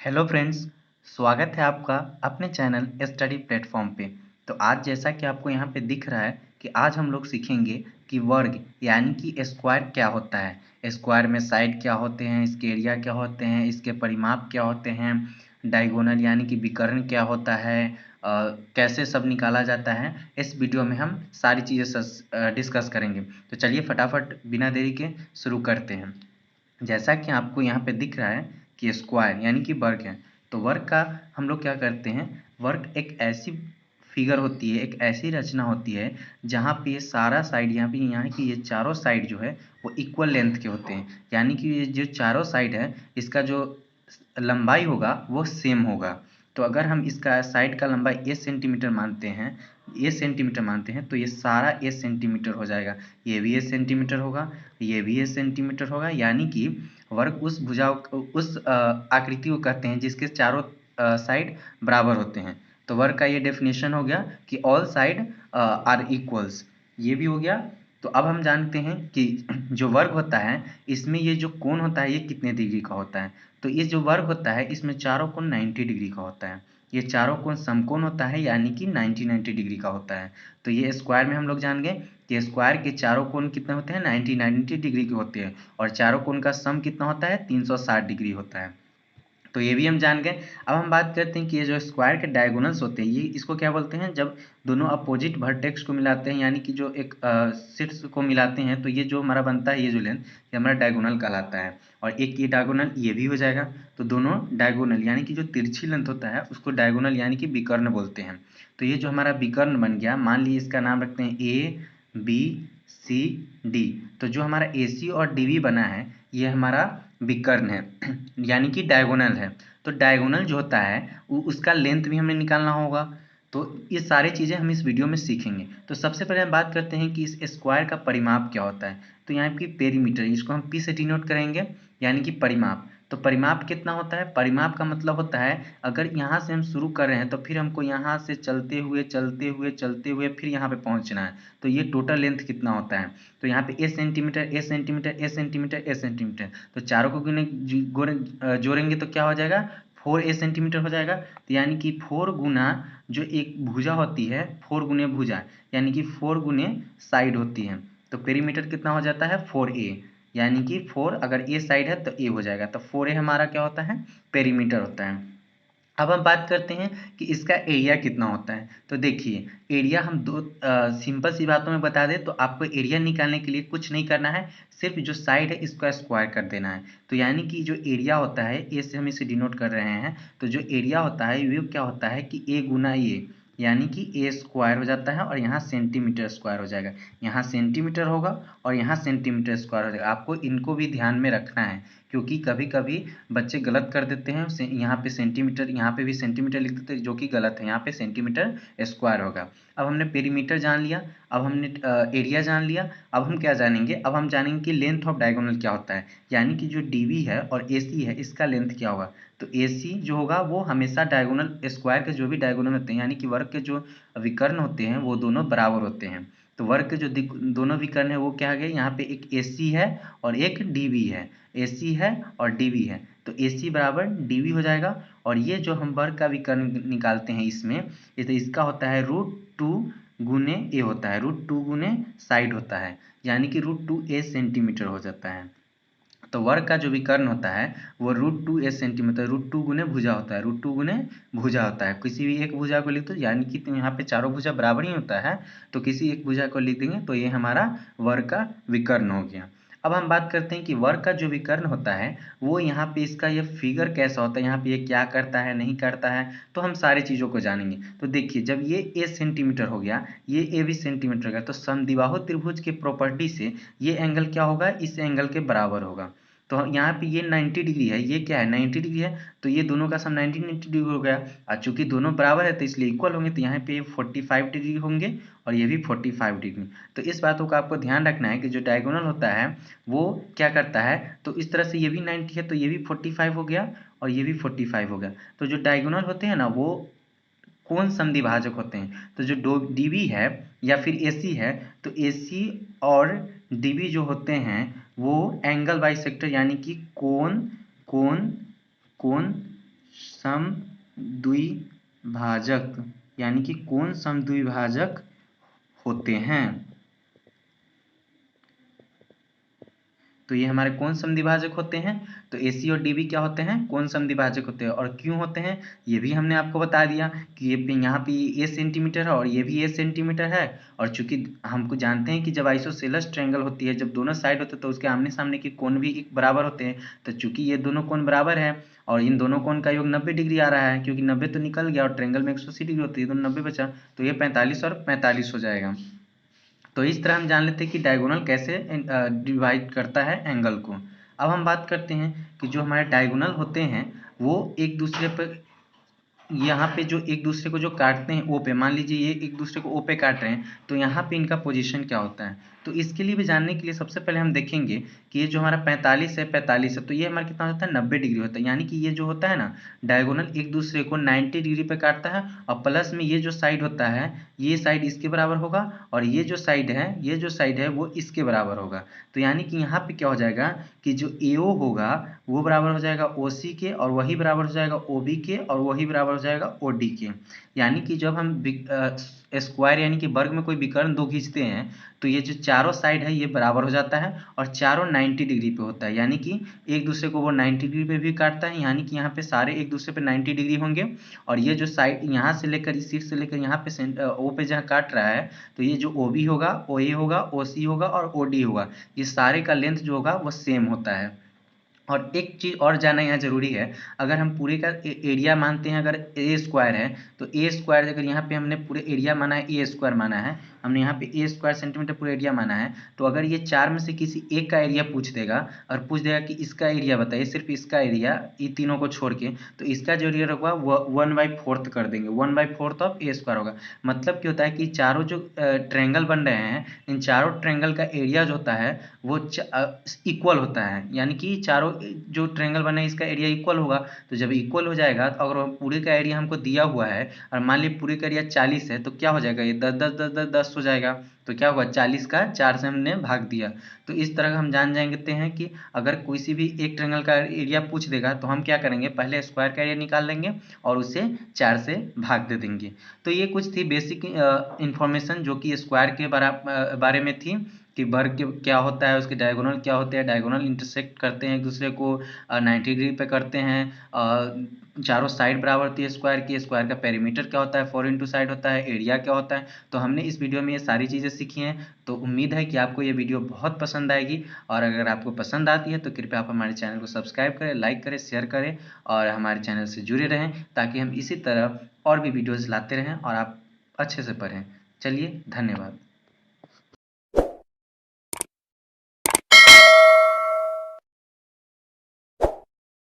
Hello friends, स्वागत है आपका अपने चैनल स्टडी प्लेटफॉर्म पे। तो आज जैसा कि आपको यहाँ पे दिख रहा है कि आज हम लोग सीखेंगे कि वर्ग यानी कि स्क्वायर क्या होता है। स्क्वायर में साइड क्या होते हैं, इसके एरिया क्या होते हैं, इसके परिमाप क्या होते हैं, डायगोनल यानी कि विकर्ण क्या होता है, कैसे सब निकाला जाता है। इस वीडियो में हम सारी चीज़ें डिस्कस करेंगे। तो चलिए फटाफट बिना देरी के शुरू करते हैं। जैसा कि आपको यहाँ पे दिख रहा है कि स्क्वायर यानी कि वर्ग है। तो वर्ग का हम लोग क्या करते हैं, वर्ग एक ऐसी फिगर होती है, एक ऐसी रचना होती है जहाँ पे ये सारा साइड यहाँ की ये चारों साइड जो है वो इक्वल लेंथ के होते हैं। यानी कि ये जो चारों साइड है इसका जो लंबाई होगा वो सेम होगा। तो अगर हम इसका साइड का लंबाई ए सेंटीमीटर मानते हैं तो ये सारा ए सेंटीमीटर हो जाएगा। ये भी ए सेंटीमीटर होगा, ये भी ए सेंटीमीटर होगा। यानी कि वर्ग उस भुजा उस आकृति को कहते हैं जिसके चारों साइड बराबर होते हैं। तो वर्ग का ये डेफिनेशन हो गया कि ऑल साइड आर इक्वल्स। ये भी हो गया। तो अब हम जानते हैं कि जो वर्ग होता है इसमें ये जो कोण होता है ये कितने डिग्री का होता है। तो ये जो वर्ग होता है इसमें चारों कोण 90 डिग्री का होता है। ये चारों कोण समकोण होता है यानी कि 90 डिग्री का होता है। तो ये स्क्वायर में हम लोग जान गए कि स्क्वायर के चारों कोण कितने होते हैं, 90 डिग्री के होते हैं। और चारों कोण का सम कितना होता है, 360 डिग्री होता है। तो ये भी हम जान गए। अब हम बात करते हैं कि ये जो स्क्वायर के डायगोनल्स होते हैं ये इसको क्या बोलते हैं, जब दोनों अपोजिट वर्टेक्स को मिलाते हैं यानी कि जो एक शीर्ष को मिलाते हैं तो ये जो हमारा बनता है ये जो लेंथ ये हमारा डायगोनल कहलाता है। और एक ये डायगोनल ये भी हो जाएगा। तो दोनों डायगोनल यानी कि जो तिरछी लेंथ होता है उसको डायगोनल यानी कि विकर्ण बोलते हैं। तो ये जो हमारा विकर्ण बन गया, मान लीजिए इसका नाम रखते हैं ए बी सी डी। तो जो हमारा ए सी और डी बी बना है ये हमारा विकर्ण है यानी कि डायगोनल है। तो डायगोनल जो होता है उसका लेंथ भी हमें निकालना होगा। तो ये सारी चीज़ें हम इस वीडियो में सीखेंगे। तो सबसे पहले हम बात करते हैं कि इस स्क्वायर का परिमाप क्या होता है। तो यहाँ की पेरीमीटर, इसको हम पी से डिनोट करेंगे यानी कि परिमाप। तो परिमाप कितना होता है, परिमाप का मतलब होता है अगर यहाँ से हम शुरू कर रहे हैं तो फिर हमको यहाँ से चलते हुए चलते हुए चलते हुए फिर यहाँ पे पहुँचना है। तो ये टोटल लेंथ कितना होता है। तो यहाँ पे a centimetre a centimetre a centimetre a centimetre. तो चारों को जोड़ेंगे तो क्या हो जाएगा, 4 सेंटीमीटर हो जाएगा। तो यानी कि 4 गुना जो एक भुजा होती है, 4 गुने भुजा यानी कि 4 गुने साइड होती है। तो पेरीमीटर कितना हो जाता है 4a। यानी कि 4 अगर ए साइड है तो ए हो जाएगा। तो 4a हमारा क्या होता है, पेरीमीटर होता है। अब हम बात करते हैं कि इसका एरिया कितना होता है। तो देखिए एरिया हम दो सिंपल सी बातों में बता दें तो आपको एरिया निकालने के लिए कुछ नहीं करना है, सिर्फ जो साइड है इसको स्क्वायर कर देना है। तो यानी कि जो एरिया होता है ए से हम इसे डिनोट कर रहे हैं। तो जो एरिया होता है वो क्या होता है कि ए गुना ए यानी कि ए स्क्वायर हो जाता है और यहाँ सेंटीमीटर स्क्वायर हो जाएगा। यहाँ सेंटीमीटर होगा और यहाँ सेंटीमीटर स्क्वायर हो जाएगा। आपको इनको भी ध्यान में रखना है क्योंकि कभी कभी बच्चे गलत कर देते हैं। यहाँ पे सेंटीमीटर, यहाँ पे भी सेंटीमीटर लिख देते हैं जो कि गलत है। यहाँ पे सेंटीमीटर स्क्वायर होगा। अब हमने पेरीमीटर जान लिया, अब हमने एरिया जान लिया। अब हम क्या जानेंगे, अब हम जानेंगे कि लेंथ ऑफ डायगोनल क्या होता है। यानी कि जो डीबी है और एसी है इसका लेंथ क्या होगा। तो एसी जो होगा वो हमेशा डायगोनल स्क्वायर के जो भी डायगोनल होते हैं यानी कि वर्ग के जो विकर्ण होते हैं वो दोनों बराबर होते हैं। तो वर्ग के जो दोनों विकर्ण है वो क्या है, यहाँ पे एक एसी है और एक डीबी है। एसी है और डीबी है तो एसी बराबर डीबी हो जाएगा। और ये जो हम वर्ग का विकर्ण निकालते हैं इसमें ये तो इसका होता है √2 गुने ए होता है, √2 गुने साइड होता है यानी कि √2 ए सेंटीमीटर हो जाता है। तो वर्ग का जो विकर्ण होता है वो √2 ए सेंटीमीटर, √2 गुने भुजा होता है, √2 गुने भुजा होता है। किसी भी एक भुजा को लिख दो यानी कि यहाँ पे चारों भुजा बराबर ही होता है तो किसी एक भुजा को लिख देंगे तो ये हमारा वर्ग का विकर्ण हो गया। अब हम बात करते हैं कि वर्ग का जो विकर्ण होता है वो यहाँ पे इसका ये फिगर कैसा होता है, यहाँ पे ये क्या करता है नहीं करता है। तो हम सारी चीज़ों को जानेंगे। तो देखिए जब ये ए सेंटीमीटर हो गया, ये ए भी सेंटीमीटर हो गया, तो समद्विबाहु त्रिभुज के प्रॉपर्टी से ये एंगल क्या होगा, इस एंगल के बराबर होगा। तो यहाँ पे ये 90 डिग्री है, ये क्या है 90 डिग्री है। तो ये दोनों का सम 90 डिग्री हो गया। और चूंकि दोनों बराबर है तो इसलिए इक्वल होंगे। तो यहाँ पे ये 45 डिग्री होंगे और ये भी 45 डिग्री। तो इस बातों का आपको ध्यान रखना है कि जो डायगोनल होता है वो क्या करता है। तो इस तरह से ये भी 90 है तो ये भी 45 हो गया और ये भी 45 हो गया। तो जो डायगोनल होते हैं ना वो कौन समद्विभाजक होते हैं। तो जो डीबी है या फिर एसी है तो एसी और डीबी जो होते हैं वो एंगल बाइसेक्टर यानी कि कोण कोण कोण समद्विभाजक यानी कि कौन समद्विभाजक होते हैं। तो ये हमारे कौन समद्विभाजक होते हैं, तो AC और DB क्या होते हैं, कौन समद्विभाजक होते हैं। और क्यों होते हैं ये भी हमने आपको बता दिया कि ये यहाँ पे A सेंटीमीटर है और ये भी A सेंटीमीटर है। और चूंकि हमको जानते हैं कि जब आइसोसेलेस ट्रायंगल होती है, जब दोनों साइड होते हैं तो उसके आमने सामने के कोण भी एक बराबर होते हैं। तो चूंकि ये दोनों कोण बराबर है और इन दोनों कोण का योग 90 डिग्री आ रहा है, क्योंकि 90 तो निकल गया और ट्रायंगल में 180 डिग्री होती है, तो 90 बचा, तो ये 45 और 45 हो जाएगा। तो इस तरह हम जान लेते हैं कि डायगोनल कैसे डिवाइड करता है एंगल को। अब हम बात करते हैं कि जो हमारे डायगोनल होते हैं वो एक दूसरे पर, यहाँ पे जो एक दूसरे को जो काटते हैं ओ पे, मान लीजिए ये एक दूसरे को ओ पे काट रहे हैं, तो यहाँ पे इनका पोजीशन क्या होता है। तो इसके लिए भी जानने के लिए सबसे पहले हम देखेंगे कि ये जो हमारा 45 है, तो ये हमारा कितना होता है, 90 डिग्री होता है। यानी कि ये जो होता है ना, डायगोनल एक दूसरे को 90 डिग्री पे काटता है, और प्लस में ये जो साइड होता है, ये साइड इसके बराबर होगा, और ये जो साइड है वो इसके बराबर होगा। तो यानी कि यहाँ पे क्या हो जाएगा कि जो AO होगा वो बराबर हो जाएगा OC के, और वही बराबर हो जाएगा OB के, और वही बराबर हो जाएगा OD के। यानी कि जब हम स्क्वायर यानी कि वर्ग में कोई विकर्ण दो खींचते हैं, तो ये जो चारों साइड है ये बराबर हो जाता है और चारों 90 डिग्री पे होता है। यानी कि एक दूसरे को वो 90 डिग्री पे भी काटता है, यानी कि यहाँ पे सारे एक दूसरे पे 90 डिग्री होंगे। और ये जो साइड यहाँ से लेकर, इस सीट से लेकर यहाँ पे ओ पे जहाँ काट रहा है, तो ये जो OB होगा, OA होगा, OC होगा और OD होगा, ये सारे का लेंथ जो होगा वो सेम होता है। और एक चीज़ और जानना यहाँ जरूरी है, अगर हम पूरे का एरिया मानते हैं, अगर A स्क्वायर है, तो A स्क्वायर अगर यहाँ पे हमने पूरे एरिया माना है, A स्क्वायर माना है, हमने यहाँ पे A स्क्वायर सेंटीमीटर पूरा एरिया माना है, तो अगर ये चार में से किसी एक का एरिया पूछ देगा और पूछ देगा कि इसका एरिया बताइए, सिर्फ इसका एरिया, ये तीनों को छोड़ के, तो इसका जो एरिया होगा वो 1/4 कर देंगे, 1/4 ऑफ A स्क्वायर होगा। मतलब क्या होता है कि चारों जो ट्रायंगल बन रहे हैं, इन चारों ट्रायंगल का एरिया जो होता है वो इक्वल होता है। यानी कि चारों जो ट्रायंगल बने इसका एरिया इक्वल होगा। तो जब इक्वल हो जाएगा, तो अगर पूरे का एरिया हमको दिया हुआ है और मान लीजिए पूरे का एरिया 40 है, तो क्या हो जाएगा, ये 10 10 10 10 10 हो जाएगा। तो क्या होगा, 40 का 4 से हमने भाग दिया। तो इस तरह हम जान जाएंगे हैं कि अगर कोई भी एक ट्रायंगल का एरिया पूछ देगा, तो हम क्या करेंगे, पहले स्क्वायर का एरिया निकाल लेंगे और उसे 4 से भाग दे देंगे। तो ये कुछ थी बेसिक इंफॉर्मेशन जो कि स्क्वायर के बारे में थी, कि वर्ग क्या होता है, उसके डायगोनल क्या होते हैं, डायगोनल इंटरसेक्ट करते हैं एक दूसरे को 90 डिग्री पे करते हैं, चारों साइड बराबर होती है स्क्वायर की, स्क्वायर का पेरीमीटर क्या होता है, 4 इंटू साइड होता है, एरिया क्या होता है। तो हमने इस वीडियो में ये सारी चीज़ें सीखी हैं। तो उम्मीद है कि आपको ये वीडियो बहुत पसंद आएगी, और अगर आपको पसंद आती है तो कृपया आप हमारे चैनल को सब्सक्राइब करें, लाइक करें, शेयर करें, और हमारे चैनल से जुड़े रहें, ताकि हम इसी तरह और भी वीडियोज़ लाते रहें और आप अच्छे से पढ़ें। चलिए, धन्यवाद।